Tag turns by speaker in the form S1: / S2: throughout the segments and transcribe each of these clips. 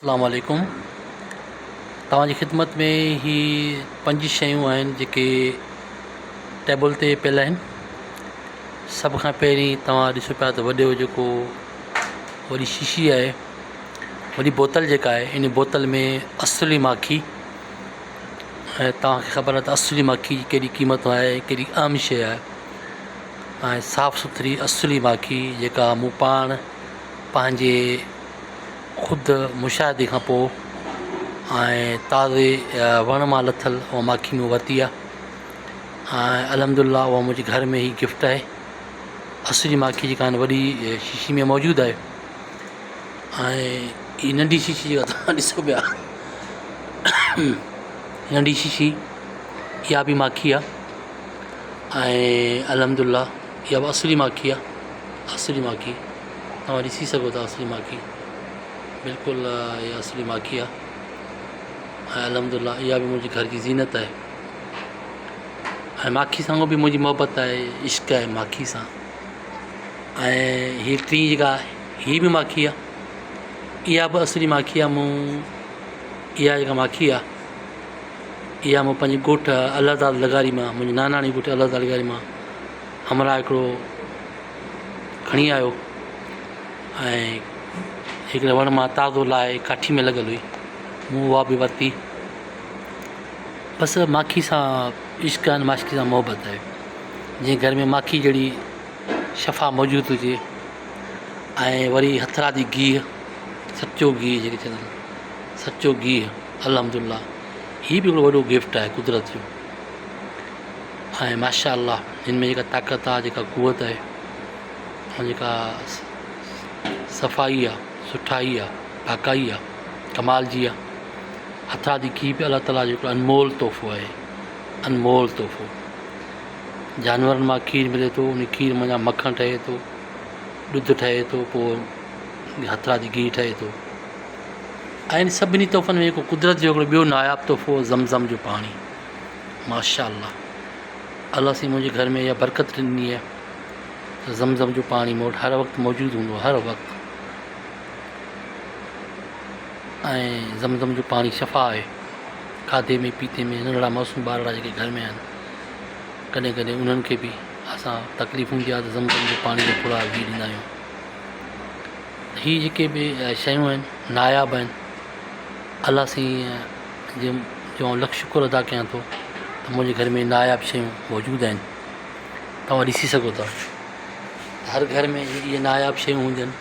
S1: अस्सलाम वालेकुम। तव्हांजी ख़िदमत में ही 5 शयूं आहिनि जेके टेबल ते पियल आहिनि। सभ खां पहिरीं तव्हां ॾिसो पिया त वॾो जेको वॾी शीशी आहे, वॾी बोतल जेका आहे, इन बोतल में असली माखी, ऐं तव्हांखे ख़बर आहे त असली माखी जी कहिड़ी क़ीमत आहे, कहिड़ी आम शइ आहे। ऐं साफ़ सुथरी असली माखी जेका मूं पाण पंहिंजे ख़ुदि मुशाहिदे खां पोइ ऐं ताज़े वण मां लथल उहा माखी मूं वरिती आहे। ऐं अल्हम्दुलिल्लाह उहा मुंहिंजे घर में ई गिफ्ट आहे। असली माखी जेका आहिनि वॾी शीशी में मौजूदु आहे। ऐं हीअ नंढी शीशी जेका तव्हां ॾिसो पिया, नंढी शीशी, इहा बि माखी आहे। ऐं अल्हम्दुलिल्लाह इहा बि असली माखी आहे। असली माखी तव्हां ॾिसी सघो था, असली माखी बिल्कुलु इहा असली माखी आहे। ऐं अल्हम्दुलिल्लाह इहा बि मुंहिंजे घर जी ज़ीनत आहे। ऐं माखी सां बि मुंहिंजी मोहबत आहे, इश्क़ आहे माखी सां। ऐं हीअ टी जेका हीअ बि माखी आहे, इहा बि असली माखी आहे। इहा जेका माखी आहे, इहा मूं पंहिंजे ॻोठ अलाहदाद लगारी मां, मुंहिंजे नानाणी ॻोठ अलाहदाद लगारी मां हमरा हिकिड़ो खणी आयो ऐं हिकिड़े वण मां ताज़ो लाहे काठी में लॻल हुई, मूं उहा बि वरिती। बसि माखी सां इश्क़ आहे, माखी सां मोहबत आहे। जीअं घर में माखी जहिड़ी शफ़ा मौजूदु हुजे। ऐं वरी हथरादी गिहु, सचो गिहु जेके चवंदा आहिनि, सचो गिहु, अल्हम्दुलिल्लाह हीअ बि हिकिड़ो वॾो गिफ्ट आहे कुदरत जो। ऐं माशा अल्लाह हिन में जेका ताक़त आहे, जेका क़ुवत आहे, ऐं जेका सफ़ाई आहे, सुठाई आहे, पाकाई आहे, कमाल जी आहे। हथरादी गिहु बि अलाह ताला जो हिकिड़ो अनमोल तोहफ़ो आहे, अनमोल तोहफ़ो। जानवरनि मां खीरु मिले थो, उन खीर मां मखणु ठहे थो, ॾुधु ठहे थो, पोइ हथरादी गिहु ठहे थो। ऐं इन सभिनी तोहफ़नि में जेको कुदरत जो हिकिड़ो ॿियो नायाब तोहफ़ो, ज़मज़म जो पाणी। माशा अल्लाह, अलाह साईं मुंहिंजे घर में इहा बरकत ॾिनी आहे त ज़मज़म जो पाणी मूं वटि हर वक़्तु मौजूदु हूंदो आहे, हर वक़्तु। ऐं ज़मज़म जो पाणी शफ़ा आहे, खाधे में पीते में। नंढड़ा मासूम ॿारड़ा जेके घर में आहिनि, कॾहिं कॾहिं उन्हनि खे बि असां तकलीफ़ हूंदी आहे त ज़मज़म जो पाणी जो थोरा विझी ॾींदा आहियूं। हीअ जेके बि शयूं आहिनि, नायाब आहिनि। अलाह साईं जो लख शुक्र अदा कयां थो त मुंहिंजे घर में नायाब शयूं मौजूदु आहिनि। तव्हां ॾिसी सघो था, हर घर में इहे नायाब शयूं हुजनि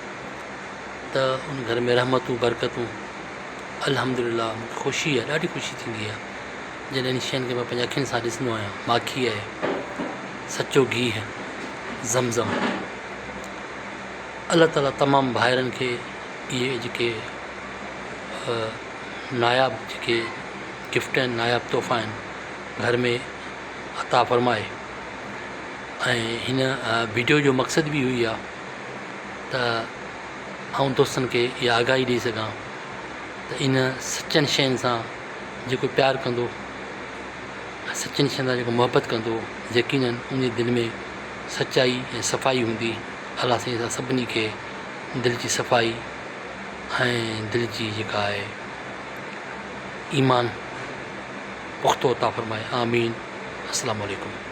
S1: त उन घर में रहमतूं, बरकतूं, अल्हम्दुलिल्लाह मूंखे ख़ुशी आहे, ॾाढी ख़ुशी थींदी आहे जॾहिं इन शयुनि खे मां पंहिंजे अखियुनि सां ॾिसंदो आहियां। माखी आहे, सचो गिहु, ज़मज़म। अलाह ताला तमामु भाइरनि खे इहे जेके नायाब जेके गिफ्ट आहिनि, नायाब तोहफ़ा आहिनि, घर में अता फ़रमाए। ऐं हिन वीडियो जो मक़सदु बि इहो ई आहे त आउं दोस्तनि खे इहा आगाही ॾेई सघां त इन सचनि शयुनि सां जेको प्यारु कंदो, सचनि शयुनि सां जेको मोहबत कंदो, यकीनन उन दिलि में सचाई ऐं सफ़ाई हूंदी। अलाह साईं असां सभिनी खे दिलि जी सफ़ाई ऐं दिलि जी जेका आहे ईमान पुख़्तो अता फ़रमाए। आमीन। अस्सलामु अलैकुम।